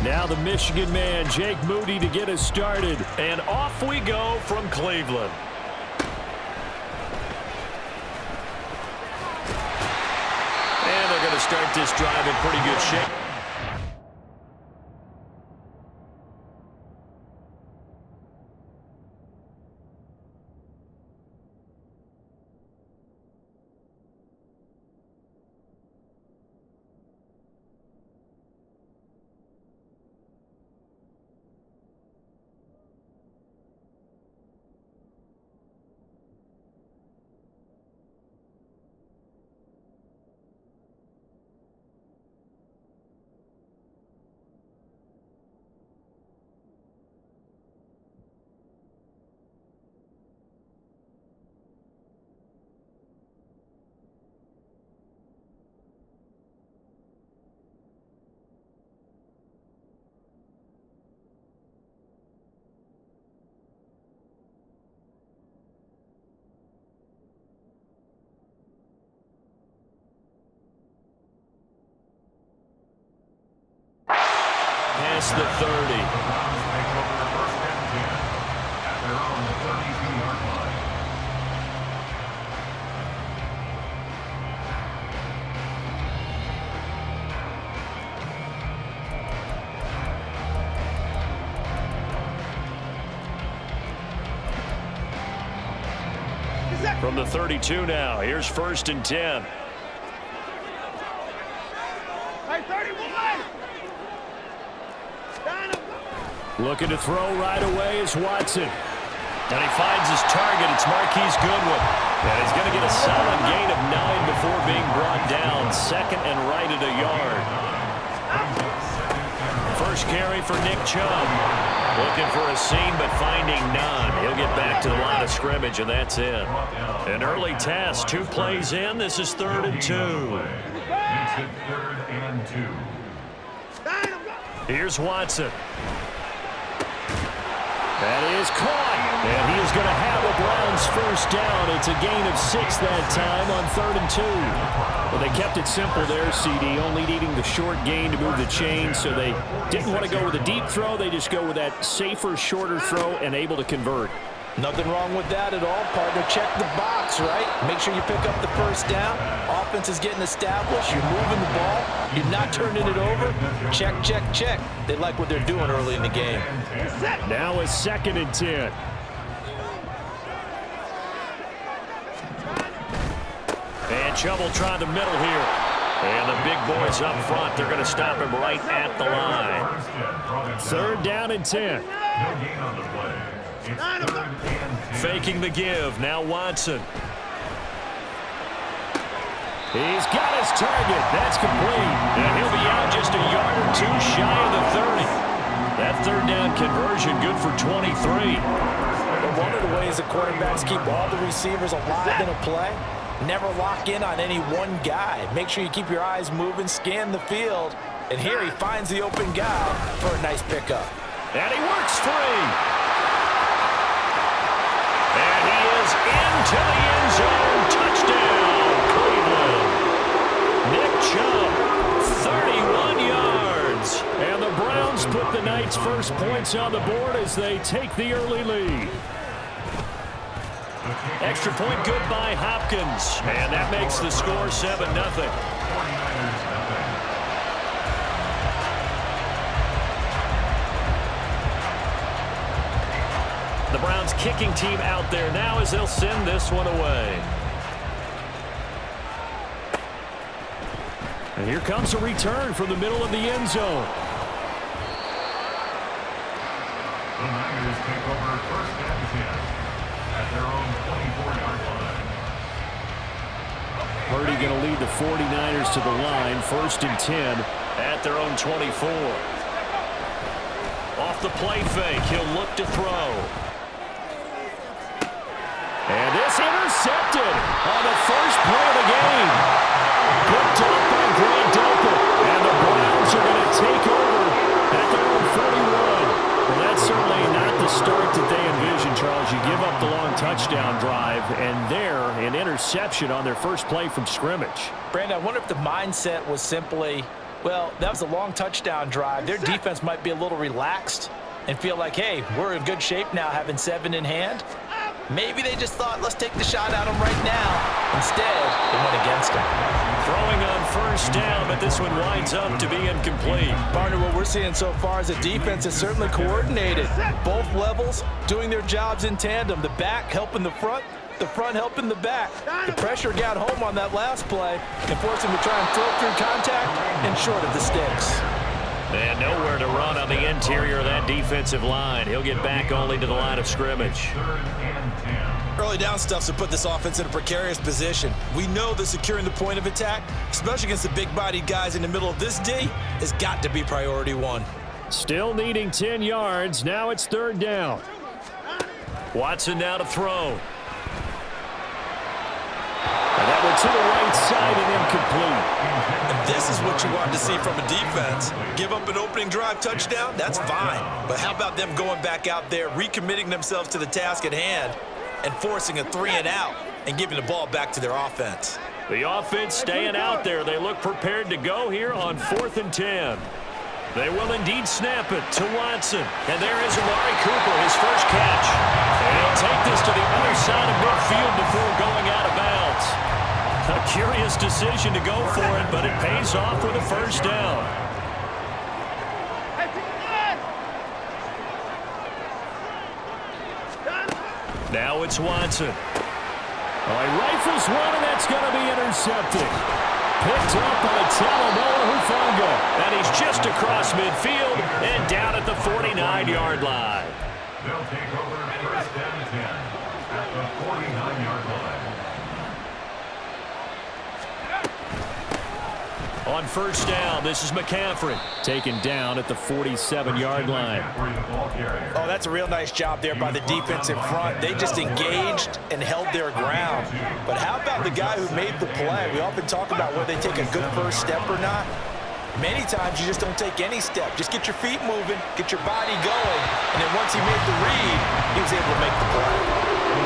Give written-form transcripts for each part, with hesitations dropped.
Now the Michigan man, Jake Moody, to get us started. And off we go from Cleveland. And they're going to start this drive in pretty good shape. Past the 30. From the 32 now, here's 1st and 10. Looking to throw right away is Watson. And he finds his target. It's Marquise Goodwin. And he's going to get a solid gain of 9 before being brought down. 2nd and right at a yard. First carry for Nick Chubb. Looking for a seam but finding none. He'll get back to the line of scrimmage, and that's it. An early test. 2 plays in. This is 3rd and 2. Here's Watson. That is caught, and he is going to have a Browns first down. It's a gain of 6 that time on 3rd and 2. Well, they kept it simple there, CD, only needing the short gain to move the chain, so they didn't want to go with a deep throw. They just go with that safer, shorter throw and able to convert. Nothing wrong with that at all, partner. Check the box, right? Make sure you pick up the first down. Offense is getting established. You're moving the ball. You're not turning it over. Check, check, check. They like what they're doing early in the game. Now a 2nd and 10. And Chubb will try the middle here. And the big boys up front, they're going to stop him right at the line. 3rd down and 10. Faking the give. Now Watson. He's got his target. That's complete. And he'll be out just a yard or 2 shy of the 30. That 3rd down conversion good for 23. But one of the ways the quarterbacks keep all the receivers alive in a play, never lock in on any one guy. Make sure you keep your eyes moving, scan the field. And here he finds the open guy for a nice pickup. And he works free. And he is into the end zone. Touchdown, Cleveland. Nick Chubb, 31 yards. And the Browns put the night's first points on the board as they take the early lead. Extra point good by Hopkins. And that makes the score 7-0. The Browns kicking team out there now as they'll send this one away. And here comes a return from the middle of the end zone. The Niners take over 1st and 10 at their own 24-yard line. Purdy going to lead the 49ers to the line. 1st and 10 at their own 24. Off the play fake, he'll look to throw. And this intercepted on the first play of the game. Picked up by Grant Delpit. And the Browns are going to take over at their own 41. Well, that's certainly not the start that they envisioned, Charles. You give up the long touchdown drive, and there an interception. interception on their first play from scrimmage. Brandon, I wonder if the mindset was simply, well, that was a long touchdown drive. Their defense might be a little relaxed and feel like, hey, we're in good shape now having 7 in hand. Maybe they just thought, let's take the shot at them right now. Instead, they went against them. Throwing on first down, but this one winds up to be incomplete. Partner, what we're seeing so far is the defense is certainly coordinated. Both levels doing their jobs in tandem. The back helping the front helping the back. The pressure got home on that last play and forced him to try and throw through contact and short of the sticks. And nowhere to run on the interior of that defensive line. He'll get back only to the line of scrimmage. Early down stuff's to put this offense in a precarious position. We know that securing the point of attack, especially against the big-bodied guys in the middle of this D, has got to be priority one. Still needing 10 yards. Now it's 3rd down. Watson now to throw. And that one to the right side and incomplete. And this is what you want to see from a defense. Give up an opening drive touchdown, that's fine. But how about them going back out there, recommitting themselves to the task at hand, and forcing a 3-and-out and giving the ball back to their offense? The offense staying out there. They look prepared to go here on 4th and 10. They will indeed snap it to Watson. And there is Amari Cooper, his first catch. And he'll take this to the other side of midfield before going out of bounds. A curious decision to go for it, but it pays off with a first down. Now it's Watson. Oh, he rifles one, and that's going to be intercepted. Picked up by Talanoa Hufanga. And he's just across midfield and down at the 49-yard line. They'll take over first down and 10 at the 49-yard line. On first down, this is McCaffrey. Taken down at the 47-yard line. Oh, that's a real nice job there by the defense in front. They just engaged and held their ground. But how about the guy who made the play? We often talk about whether they take a good first step or not. Many times you just don't take any step. Just get your feet moving, get your body going, and then once he made the read, he was able to make the play.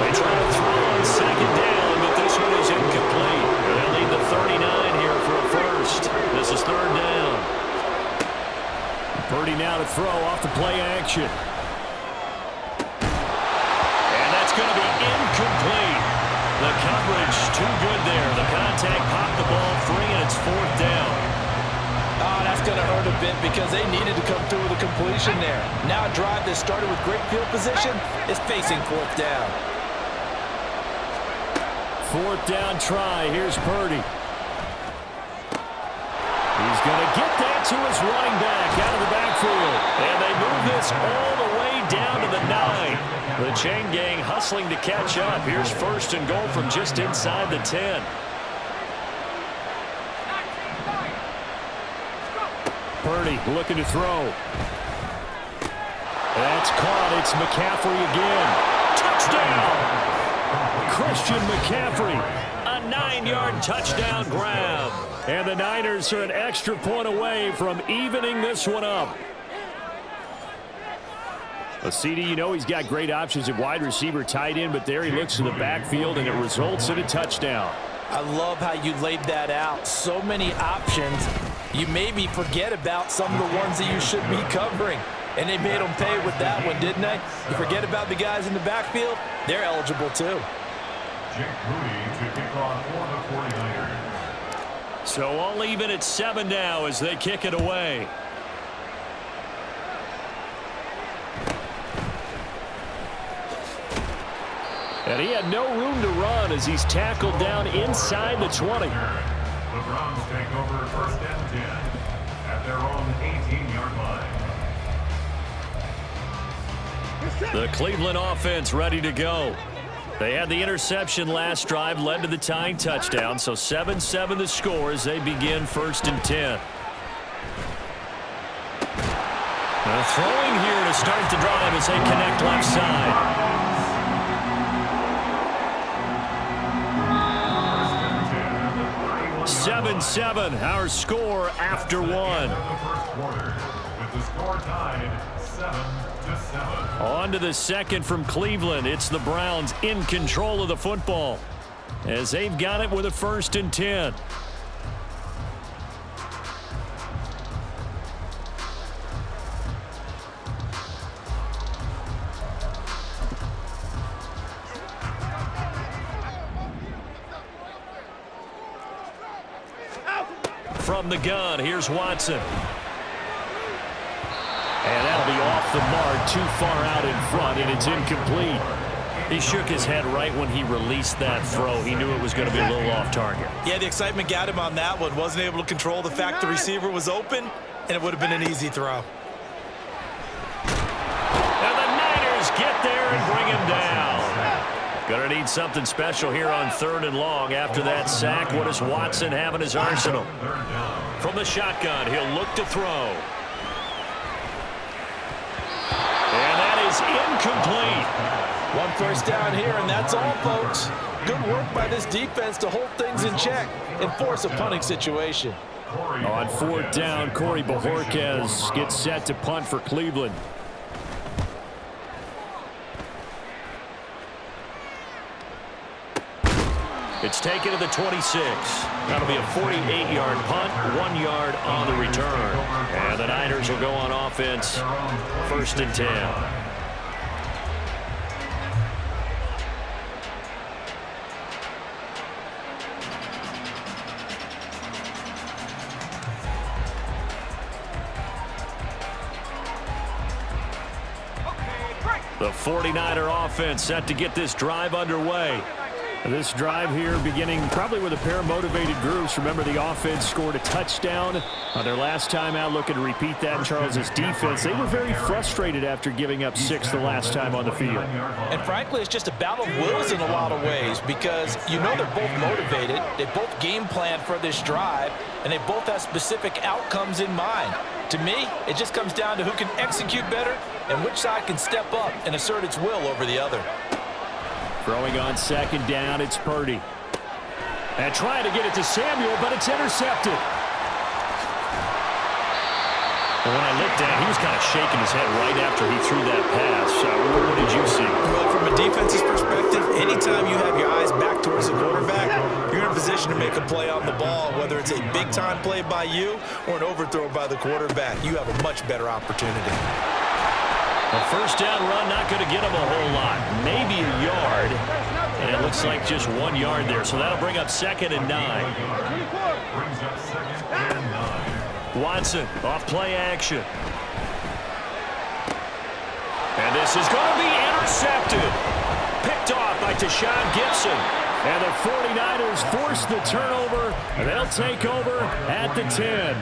They try to throw on 2nd down, but this one is incomplete. They'll need the 39 here for a first. This is 3rd down. Purdy now to throw off the play action. And that's going to be incomplete. The coverage too good there. The contact popped the ball free, and it's 4th down. Oh, that's going to hurt a bit because they needed to come through with a completion there. Now a drive that started with great field position is facing 4th down. 4th down try. Here's Purdy. He's going to get that to his running back out of the backfield. And they move this all the way down to the 9. The chain gang hustling to catch up. Here's 1st and goal from just inside the 10. Purdy looking to throw. That's caught. It's McCaffrey again. Touchdown! Christian McCaffrey. A 9-yard touchdown grab. And the Niners are an extra point away from evening this one up. A CD, you know he's got great options at wide receiver, tight end, but there he looks to the backfield, and it results in a touchdown. I love how you laid that out. So many options. You maybe forget about some of the ones that you should be covering. And they made them pay with that one, didn't they? You forget about the guys in the backfield, they're eligible too. Jake Moody to kick off for the 49ers. So all even at 7 now as they kick it away. And he had no room to run as he's tackled down inside the 20. The Browns take over first and 10 at their own 18-yard line. The Cleveland offense ready to go. They had the interception last drive, led to the tying touchdown, so 7-7 the score as they begin 1st and 10. Now throwing here to start the drive as they connect left side. 7-7, our score after one. With the score tied 7-7. On to the second from Cleveland. It's the Browns in control of the football. as they've got it with a 1st and 10. From the gun, here's Watson. And that'll be off the mark, too far out in front, and it's incomplete. He shook his head right when he released that throw. He knew it was going to be a little off target. Yeah, the excitement got him on that one. Wasn't able to control the fact the receiver was open, and it would have been an easy throw. And the Niners get there and bring him down. Going to need something special here on 3rd and long. After that sack, what does Watson have in his arsenal? From the shotgun, he'll look to throw. And that is incomplete. 1 first down here, and that's all, folks. Good work by this defense to hold things in check and force a punting situation. On 4th down, Corey Bojorquez gets set to punt for Cleveland. It's taken to the 26. That'll be a 48-yard punt, 1 yard on the return. And the Niners will go on offense, 1st and 10. The 49er offense set to get this drive underway. This drive here beginning probably with a pair of motivated groups. Remember, the offense scored a touchdown on their last time out. Looking to repeat that in Charles's defense. They were very frustrated after giving up 6 the last time on the field. And frankly, it's just a battle of wills in a lot of ways because you know they're both motivated. They both game plan for this drive, and they both have specific outcomes in mind. To me, it just comes down to who can execute better and which side can step up and assert its will over the other. Throwing on 2nd down, it's Purdy. And trying to get it to Samuel, but it's intercepted. And when I looked at it, he was kind of shaking his head right after he threw that pass. What did you see? Well, from a defense's perspective, anytime you have your eyes back towards the quarterback, you're in a position to make a play on the ball, whether it's a big-time play by you or an overthrow by the quarterback. You have a much better opportunity. A 1st down run, not going to get him a whole lot. Maybe a yard. And it looks like just 1 yard there. So that'll bring up 2nd and 9. Watson off play action. And this is going to be intercepted. Picked off by Tashawn Gibson. And the 49ers force the turnover. And they'll take over at the 10. They'll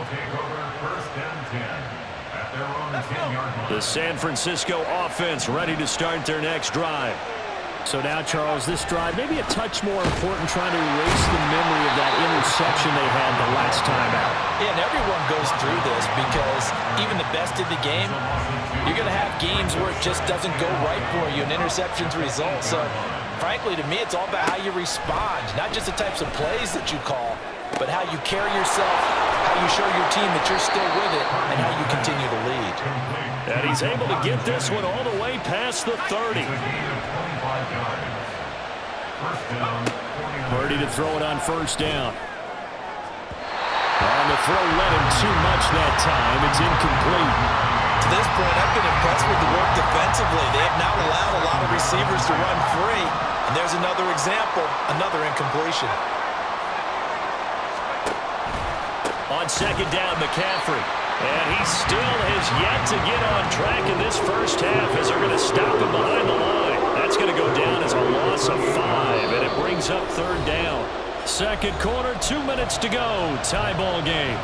take over 1st and 10. The San Francisco offense ready to start their next drive. So now, Charles, this drive maybe a touch more important, trying to erase the memory of that interception they had the last time out. Yeah, and everyone goes through this because even the best in the game, you're going to have games where it just doesn't go right for you and interceptions result. So, frankly, to me, it's all about how you respond, not just the types of plays that you call, but how you carry yourself, how you show your team that you're still with it, and how you continue to lead. And he's able to get this one all the way past the 30. Purdy to throw it on 1st down. On the throw, led him too much that time. It's incomplete. To this point, I've been impressed with the work defensively. They have not allowed a lot of receivers to run free. And there's another example, another incompletion. On 2nd down, McCaffrey. And he still has yet to get on track in this first half as they're going to stop him behind the line. That's going to go down as a loss of 5, and it brings up 3rd down. 2nd quarter, 2 minutes to go. Tie ball game.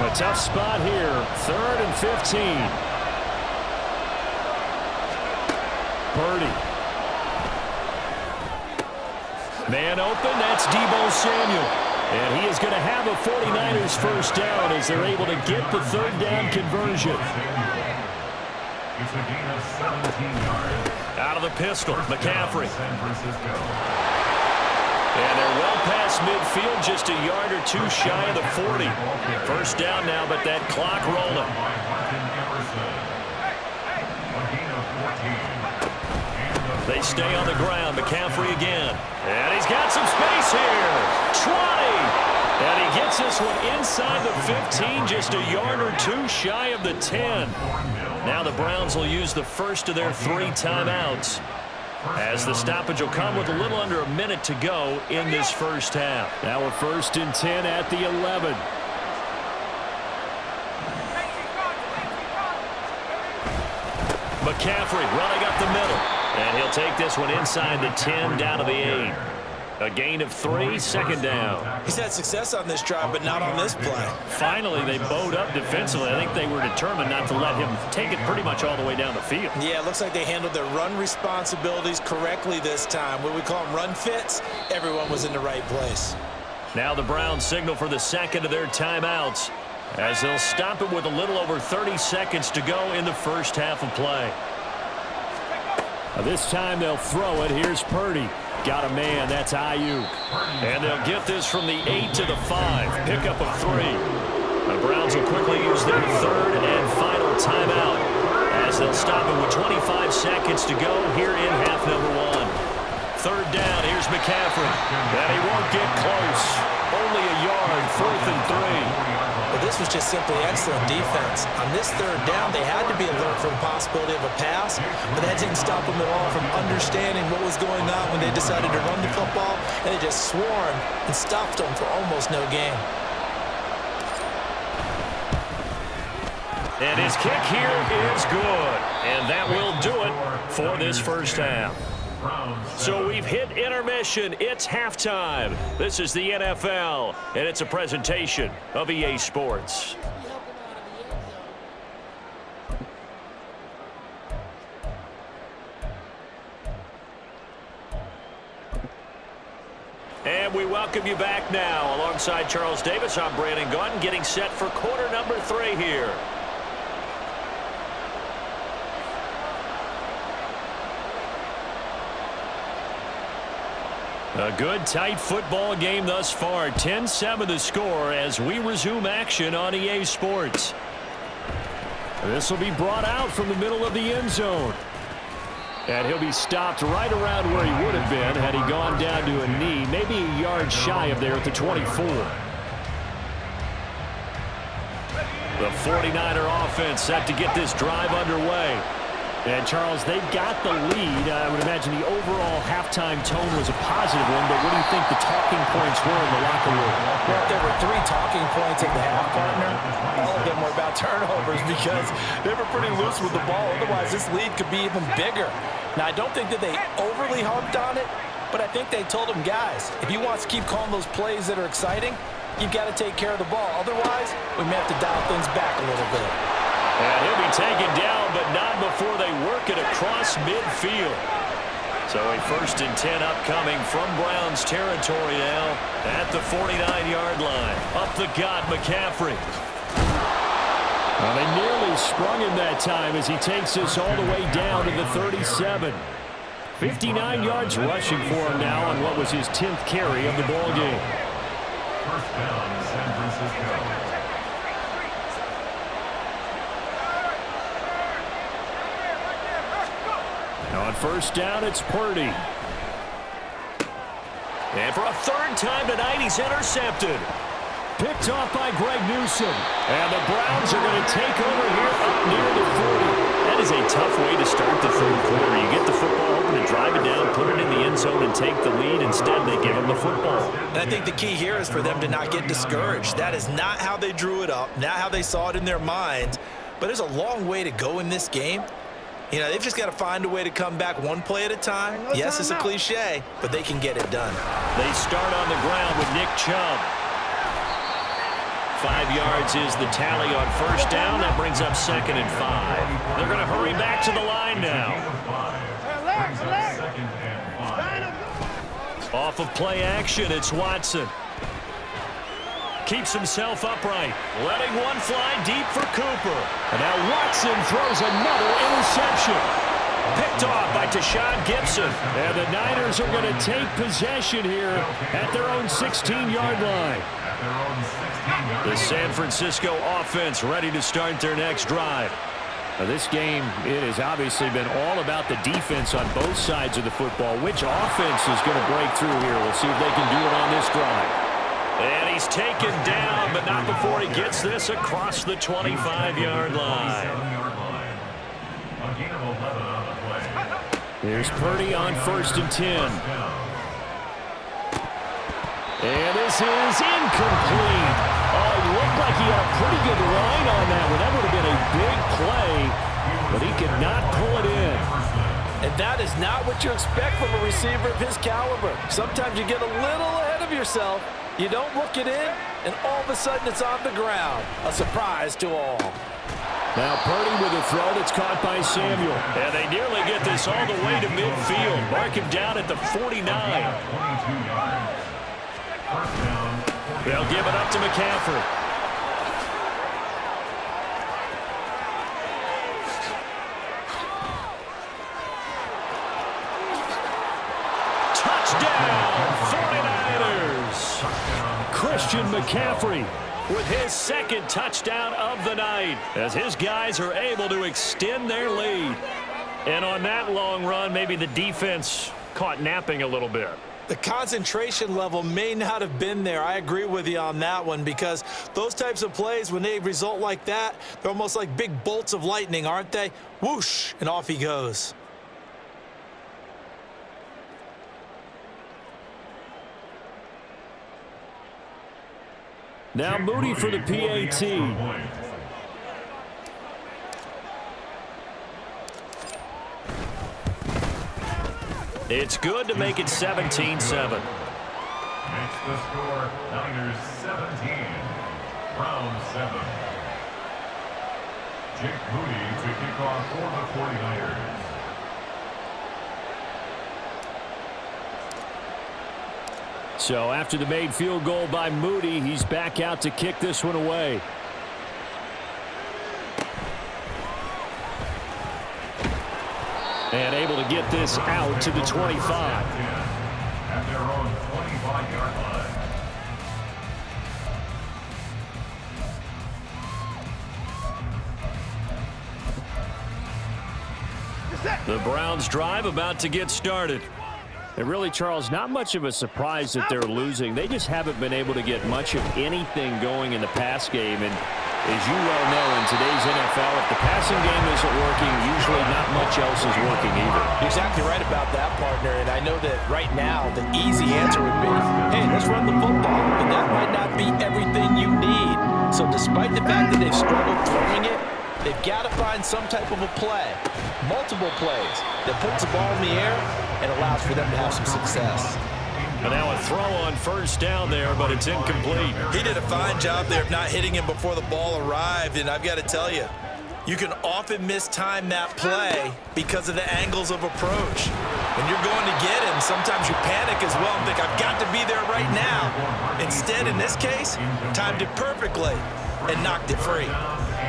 A tough spot here. 3rd and 15. Purdy. Man open, that's Deebo Samuel. And he is going to have a 49ers 1st down as they're able to get the 3rd down conversion. It's a gain of 17 yards. Out of the pistol, McCaffrey. And they're well past midfield, just a yard or 2 shy of the 40. 1st down now, but that clock rolling. They stay on the ground. McCaffrey again. And he's got some space here. 20. And he gets this one inside the 15, just a yard or two shy of the 10. Now the Browns will use the first of their 3 timeouts, as the stoppage will come with a little under a minute to go in this first half. Now we're 1st and 10 at the 11. McCaffrey running up the middle. And he'll take this one inside the 10 down to the 8. A gain of 3, 2nd down. He's had success on this drive, but not on this play. Finally, they bowed up defensively. I think they were determined not to let him take it pretty much all the way down the field. Yeah, it looks like they handled their run responsibilities correctly this time. What we call them run fits, everyone was in the right place. Now the Browns signal for the second of their timeouts, as they'll stop it with a little over 30 seconds to go in the first half of play. This time they'll throw it. Here's Purdy. Got a man. That's Ayuk. And they'll get this from the 8 to the 5. Pickup of 3. The Browns will quickly use their 3rd and final timeout, as they'll stop it with 25 seconds to go here in half number 1. 3rd down. Here's McCaffrey. And he won't get close. Only a yard. 4th and 3. But this was just simply excellent defense. On this 3rd down, they had to be alert for the possibility of a pass, but that didn't stop them at all from understanding what was going on when they decided to run the football, and they just swarmed and stopped them for almost no gain. And his kick here is good. And that will do it for this first half. So we've hit intermission. It's halftime. This is the NFL, and it's a presentation of EA Sports. And we welcome you back now. Alongside Charles Davis, I'm Brandon Gaudin, getting set for quarter number 3 here. A good, tight football game thus far. 10-7 the score as we resume action on EA Sports. This will be brought out from the middle of the end zone. And he'll be stopped right around where he would have been had he gone down to a knee, maybe a yard shy of there at the 24. The 49er offense set to get this drive underway. And, Charles, they've got the lead. I would imagine the overall halftime tone was a positive one, but what do you think the talking points were in the locker room? Well, there were 3 talking points at the half, partner. All of them were about turnovers because they were pretty loose with the ball. Otherwise, this lead could be even bigger. Now, I don't think that they overly harped on it, but I think they told them, guys, if you want to keep calling those plays that are exciting, you've got to take care of the ball. Otherwise, we may have to dial things back a little bit. And he'll be taken down, but not before they work it across midfield. So a 1st and 10 upcoming from Browns territory now at the 49-yard line. Up the gut, McCaffrey. Well, they nearly sprung him that time as he takes this all the way down to the 37. 59 yards rushing for him now on what was his 10th carry of the ball game. 1st down, San Francisco. Now on 1st down, it's Purdy. And for a 3rd time tonight, he's intercepted. Picked off by Greg Newsome. And the Browns are going to take over here up near the 40. That is a tough way to start the 3rd quarter. You get the football open and drive it down, put it in the end zone, and take the lead. Instead, they give him the football. And I think the key here is for them to not get discouraged. That is not how they drew it up, not how they saw it in their minds. But there's a long way to go in this game. You know, they've just got to find a way to come back one play at a time. Yes, it's a cliche, but they can get it done. They start on the ground with Nick Chubb. 5 yards is the tally on 1st down. That brings up 2nd and 5. They're going to hurry back to the line now. Off of play action, it's Watson. Keeps himself upright, letting one fly deep for Cooper. And now Watson throws another interception. Picked off by Tashawn Gibson. And the Niners are going to take possession here at their own 16-yard line. The San Francisco offense ready to start their next drive. This game, it has obviously been all about the defense on both sides of the football. Which offense is going to break through here? We'll see if they can do it on this drive. And he's taken down, but not before he gets this across the 25-yard line. Here's Purdy on 1st and 10. And this is incomplete. Oh, it looked like he had a pretty good line on that one. That would have been a big play, but he could not pull it in. And that is not what you expect from a receiver of his caliber. Sometimes you get a little ahead of yourself. You don't look it in, and all of a sudden it's on the ground. A surprise to all. Now Purdy with a throw that's caught by Samuel. And they nearly get this all the way to midfield. Mark him down at the 49. They'll give it up to McCaffrey. Touchdown, 49ers. Christian McCaffrey with his second touchdown of the night as his guys are able to extend their lead. And on that long run, maybe the defense caught napping a little bit. The concentration level may not have been there. I agree with you on that one, because those types of plays, when they result like that, they're almost like big bolts of lightning, aren't they? Whoosh, and off he goes. Now Moody for the PAT. It's good to make it 17-7. Makes the score Niners 17, Browns 7. Jake Moody to kick off for the 49ers. So after the made field goal by Moody, he's back out to kick this one away. And able to get this out to the 25. At their own 25-yard line. The Browns drive about to get started. And really, Charles, not much of a surprise that they're losing. They just haven't been able to get much of anything going in the pass game. And as you well know, in today's NFL, if the passing game isn't working, usually not much else is working either. You're exactly right about that, partner. And I know that right now the easy answer would be, hey, let's run the football. But that might not be everything you need. So despite the fact that they've struggled throwing it, they've got to find some type of a play, multiple plays, that puts the ball in the air and allows for them to have some success. And now a throw on 1st down there, but it's incomplete. He did a fine job there of not hitting him before the ball arrived, and I've got to tell you, you can often mistime that play because of the angles of approach. When you're going to get him, sometimes you panic as well and think, I've got to be there right now. Instead, in this case, timed it perfectly and knocked it free.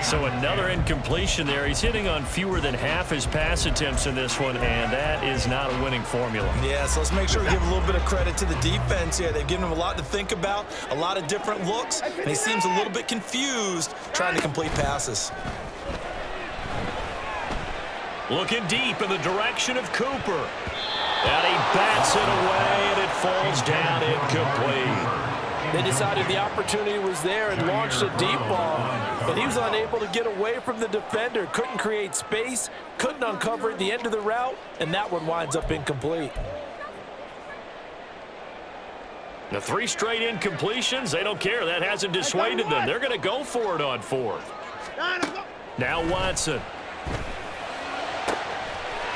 So another incompletion there. He's hitting on fewer than half his pass attempts in this one, and that is not a winning formula. Yeah, so let's make sure we give a little bit of credit to the defense here. They've given him a lot to think about, a lot of different looks, and he seems a little bit confused trying to complete passes. Looking deep in the direction of Cooper. And he bats it away, and it falls down incomplete. They decided the opportunity was there and launched a deep ball, but he was unable to get away from the defender, couldn't create space, couldn't uncover at the end of the route, and that one winds up incomplete. The 3 straight incompletions, they don't care. That hasn't dissuaded them. They're going to go for it on 4th. Now Watson.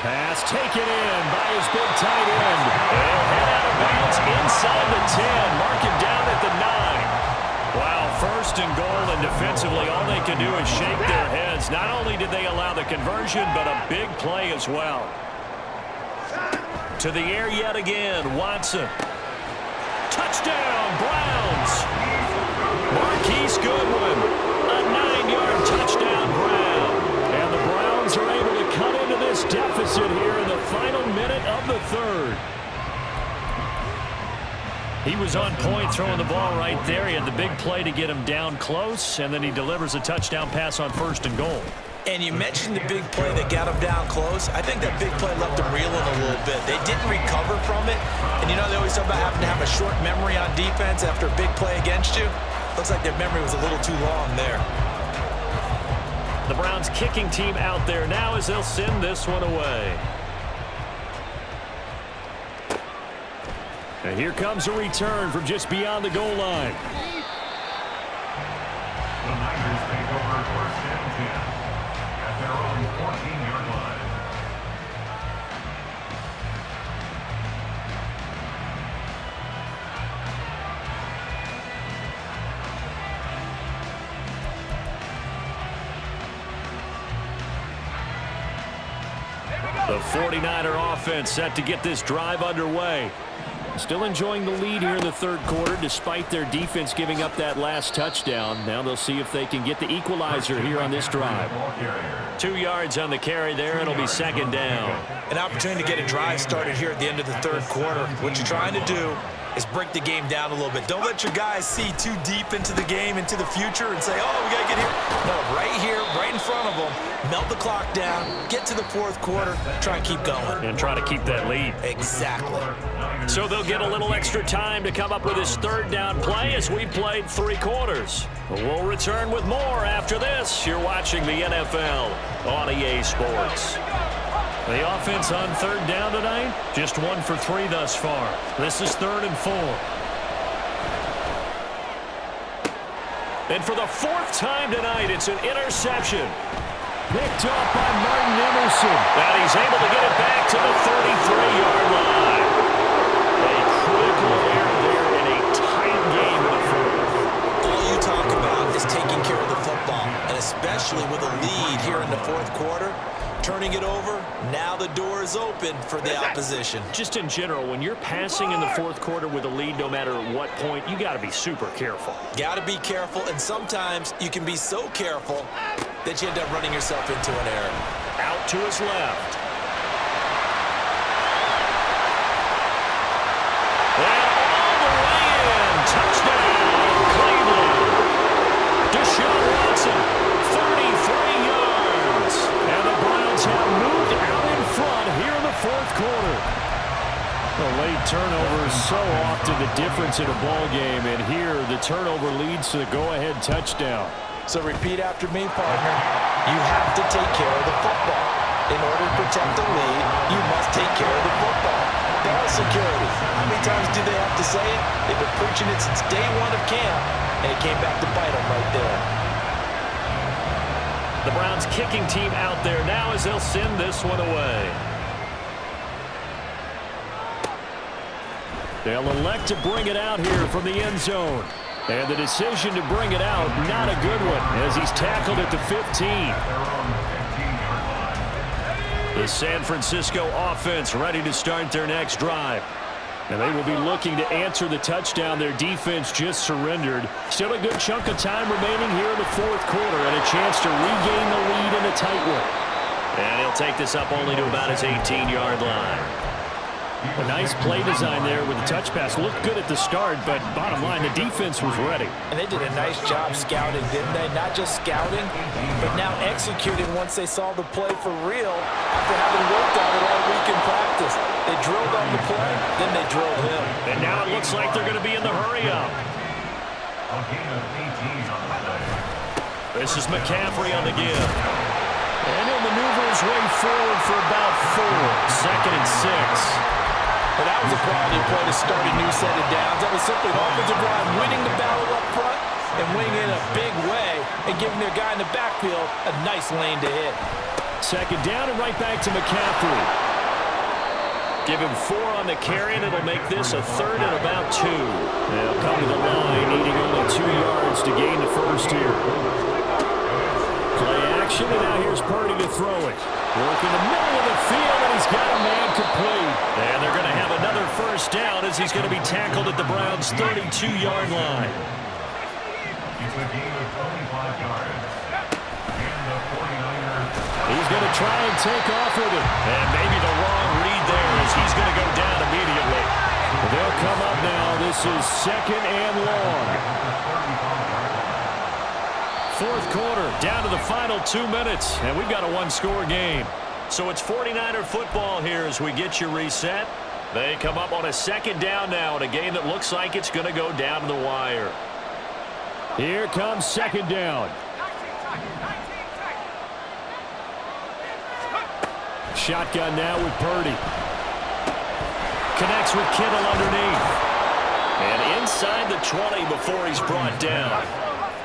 Pass taken in by his big tight end. They'll head out of bounds inside the 10. Mark him down at the 9. Wow, 1st and goal, and defensively all they can do is shake their heads. Not only did they allow the conversion, but a big play as well. To the air yet again, Watson. Touchdown, Browns. Marquise Goodwin, a 9-yard touchdown Brown. And the Browns are able to cut into this deficit here in the final minute of the 3rd. He was on point throwing the ball right there. He had the big play to get him down close, and then he delivers a touchdown pass on 1st and goal. And you mentioned the big play that got him down close. I think that big play left him reeling a little bit. They didn't recover from it. And you know, they always talk about having to have a short memory on defense after a big play against you. Looks like their memory was a little too long there. The Browns kicking team out there now as they'll send this one away. And here comes a return from just beyond the goal line. The Niners take over first and 10 at their own 14-yard line. The 49er offense set to get this drive underway. Still enjoying the lead here in the third quarter despite their defense giving up that last touchdown. Now they'll see if they can get the equalizer here on this drive. 2 yards on the carry there. It'll be second down. An opportunity to get a drive started here at the end of the third quarter. What you're trying to do is break the game down a little bit. Don't let your guys see too deep into the game, into the future, and say, oh, we got to get here. No, right here, right in front of them, melt the clock down, get to the fourth quarter, try and keep going. And try to keep that lead. Exactly. So they'll get a little extra time to come up with this third down play as we played 3 quarters. We'll return with more after this. You're watching the NFL on EA Sports. The offense on third down tonight, just 1 for 3 thus far. This is 3rd and 4. And for the 4th time tonight, it's an interception. Picked off by Martin Emerson. And he's able to get it back to the 33-yard line. A critical error there in a tight game in the 4th. All you talk about is taking care of the football, and especially with a lead here in the fourth quarter. Turning it over, now the door is open for the opposition. Just in general, when you're passing in the fourth quarter with a lead, no matter at what point, you got to be super careful. Got to be careful, and sometimes you can be so careful that you end up running yourself into an error. Out to his left. And all the way in. Touchdown, Cleveland. Deshaun Watson, 33 yards. And the Browns have moved out in front here in the fourth quarter. The late turnover is so often the difference in a ball game, and here the turnover leads to the go-ahead touchdown. So repeat after me, partner. You have to take care of the football. In order to protect the lead, you must take care of the football. Ball security. How many times do they have to say it? They've been preaching it since day 1 of camp, and it came back to bite them right there. The Browns kicking team out there now as they'll send this one away. They'll elect to bring it out here from the end zone. And the decision to bring it out, not a good one, as he's tackled at the 15. The San Francisco offense ready to start their next drive. And they will be looking to answer the touchdown their defense just surrendered. Still a good chunk of time remaining here in the fourth quarter and a chance to regain the lead in a tight one. And he'll take this up only to about his 18-yard line. A nice play design there with the touch pass. Looked good at the start, but bottom line, the defense was ready. And they did a nice job scouting, didn't they? Not just scouting, but now executing once they saw the play for real after having worked on it all week in practice. They drilled on the play, then they drilled him. And now it looks like they're going to be in the hurry-up. A gain of 18 on the play. This is McCaffrey on the give. And he'll maneuver his way forward for about 4. 2nd and 6. Well, that was a quality play to start a new set of downs. That was simply an offensive drive, winning the battle up front and winning in a big way and giving their guy in the backfield a nice lane to hit. 2nd down and right back to McCaffrey. Give him 4 on the carry, and it'll make this a 3rd and about 2. They'll come to the line, needing only 2 yards to gain the first here. Play action, and now here's Purdy to throw it. Work in the middle of the field, and he's got a man complete. And they're going to have another first down as he's going to be tackled at the Browns' 32-yard line. It's a gain of 25 yards. And the 49ers. He's going to try and take off with it. And maybe the wrong read there as he's going to go down immediately. They'll come up now. This is 2nd and long. fourth quarter, down to the final 2 minutes, and we've got a one-score game. So it's 49er football here as we get you reset. They come up on a second down now in a game that looks like it's going to go down to the wire. Here comes second down. Shotgun now with Purdy. Connects with Kittle underneath. And inside the 20 before he's brought down.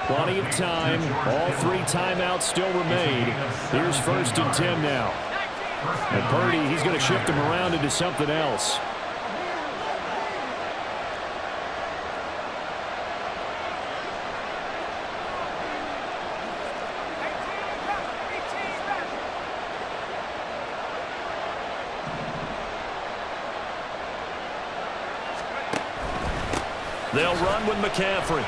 Plenty of time. All 3 timeouts still remain. Here's 1st and 10 now. And Purdy, he's going to shift him around into something else. They'll run with McCaffrey.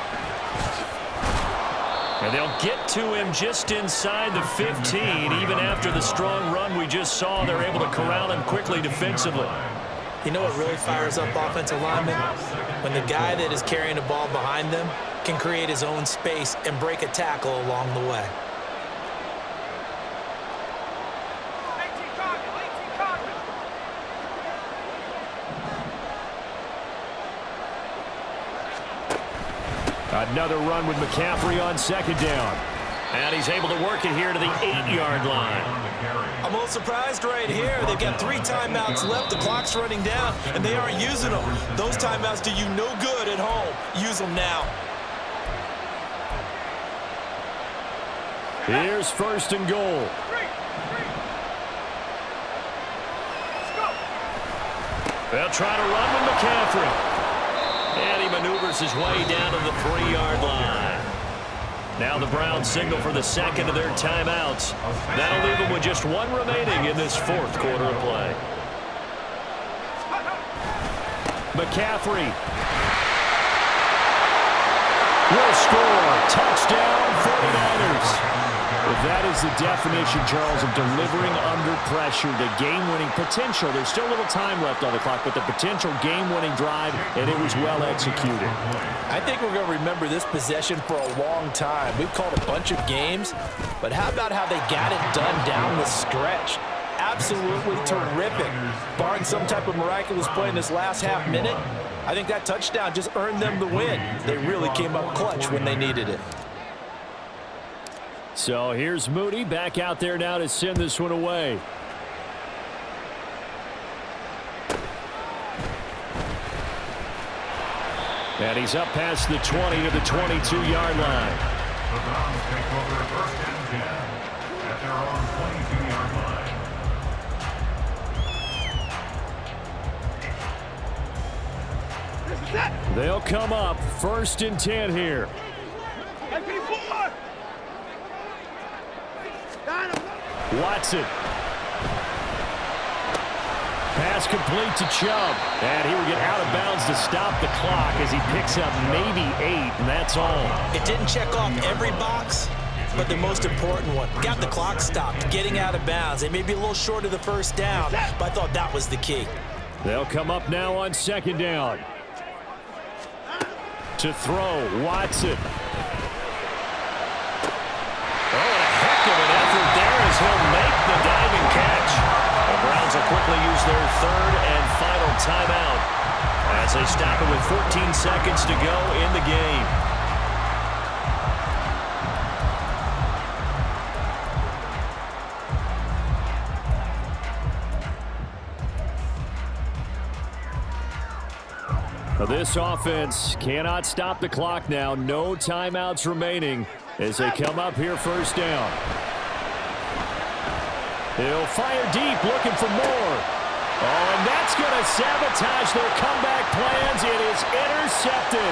And they'll get to him just inside the 15. Even after the strong run we just saw, they're able to corral him quickly defensively. You know what really fires up offensive linemen? When the guy that is carrying the ball behind them can create his own space and break a tackle along the way. Another run with McCaffrey on second down. And he's able to work it here to the 8-yard line. I'm a little surprised right here. They've got 3 timeouts left. The clock's running down, and they aren't using them. Those timeouts do you no good at home. Use them now. Here's 1st and goal. They'll try to run with McCaffrey. And he maneuvers his way down to the 3-yard line. Now the Browns signal for the second of their timeouts. That'll leave them with just 1 remaining in this 4th quarter of play. McCaffrey will score. Touchdown, 49ers. That is the definition, Charles, of delivering under pressure. The game-winning potential. There's still a little time left on the clock, but the potential game-winning drive, and it was well executed. I think we're going to remember this possession for a long time. We've called a bunch of games, but how about how they got it done down the stretch? Absolutely terrific. Barring some type of miraculous play in this last half minute, I think that touchdown just earned them the win. They really came up clutch when they needed it. So here's Moody back out there now to send this one away. And he's up past the 20 to the 22-yard line. The Browns take over 1st and 10 at their own 22-yard line. They'll come up 1st and 10 here. Watson. Pass complete to Chubb. And he will get out of bounds to stop the clock as he picks up maybe 8, and that's all. It didn't check off every box, but the most important one. Got the clock stopped, getting out of bounds. They may be a little short of the 1st down, but I thought that was the key. They'll come up now on 2nd down. To throw, Watson. He'll make the diving catch. The Browns will quickly use their 3rd and final timeout as they stop it with 14 seconds to go in the game. Now this offense cannot stop the clock now. No timeouts remaining as they come up here 1st down. He'll fire deep, looking for more. Oh, and that's going to sabotage their comeback plans. It is intercepted.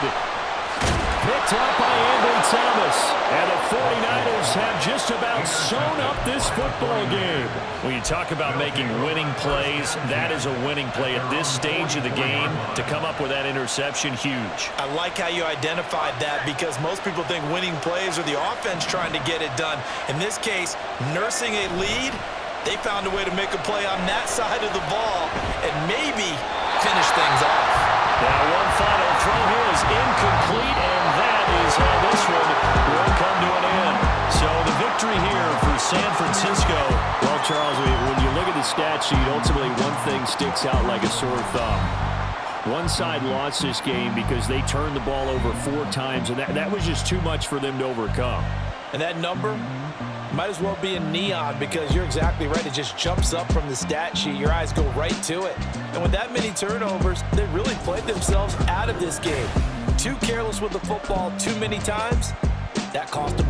Picked up by Ambry Thomas. And the 49ers have just about sewn up this football game. When you talk about making winning plays, that is a winning play at this stage of the game. To come up with that interception, huge. I like how you identified that because most people think winning plays are the offense trying to get it done. In this case, nursing a lead, they found a way to make a play on that side of the ball and maybe finish things off. Now one final throw here is incomplete, and that is how this one will come to an end. victory here for San Francisco. Well, Charles, when you look at the stat sheet, ultimately one thing sticks out like a sore thumb. One side lost this game because they turned the ball over 4 times, and that was just too much for them to overcome. And that number might as well be in neon, because you're exactly right. It just jumps up from the stat sheet. Your eyes go right to it. And with that many turnovers, they really played themselves out of this game. Too careless with the football too many times. That cost them.